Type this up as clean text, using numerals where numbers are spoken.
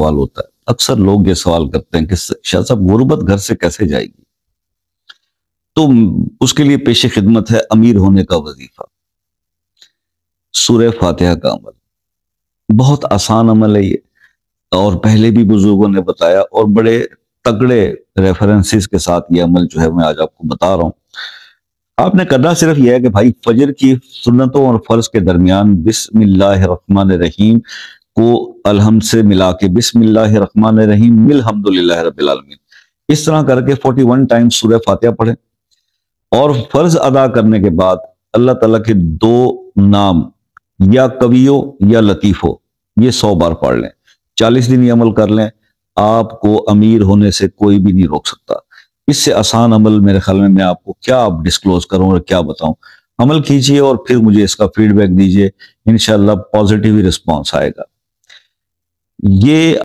سوال ہوتا ہے، اکثر لوگ یہ سوال کرتے ہیں کہ شاہ صاحب غربت گھر سے کیسے جائے گی؟ تو اس کے لیے پیش خدمت ہے امیر ہونے کا وظیفہ، سورہ فاتحہ کا عمل۔ بہت آسان عمل ہے یہ، اور پہلے بھی بزرگوں نے بتایا، اور بڑے تگڑے ریفرنسز کے ساتھ یہ عمل جو ہے میں آج آپ کو بتا رہا ہوں۔ آپ نے کرنا صرف یہ ہے کہ بھائی فجر کی سنتوں اور فرض کے درمیان بسم اللہ الرحمن الرحیم کو الحمد سے ملا کے بسم اللہ الرحمن الرحیم الحمدللہ رب العالمین اس طرح کر کے 41 ٹائمز سورہ فاتحہ پڑھیں، اور فرض ادا کرنے کے بعد اللہ تعالیٰ کے 2 نام یا قویو یا لطیفو یہ 100 بار پڑھ لیں، 40 دن یہ عمل کر لیں، آپ کو امیر ہونے سے کوئی بھی نہیں روک سکتا۔ اس سے آسان عمل میرے خیال میں آپ کو کیا ڈسکلوز کروں اور کیا بتاؤں۔ عمل کیجئے اور پھر مجھے اس کا فیڈ بیک دیجئے، انشاءاللہ پازیٹیو ہی رسپانس آئے گا۔ یہ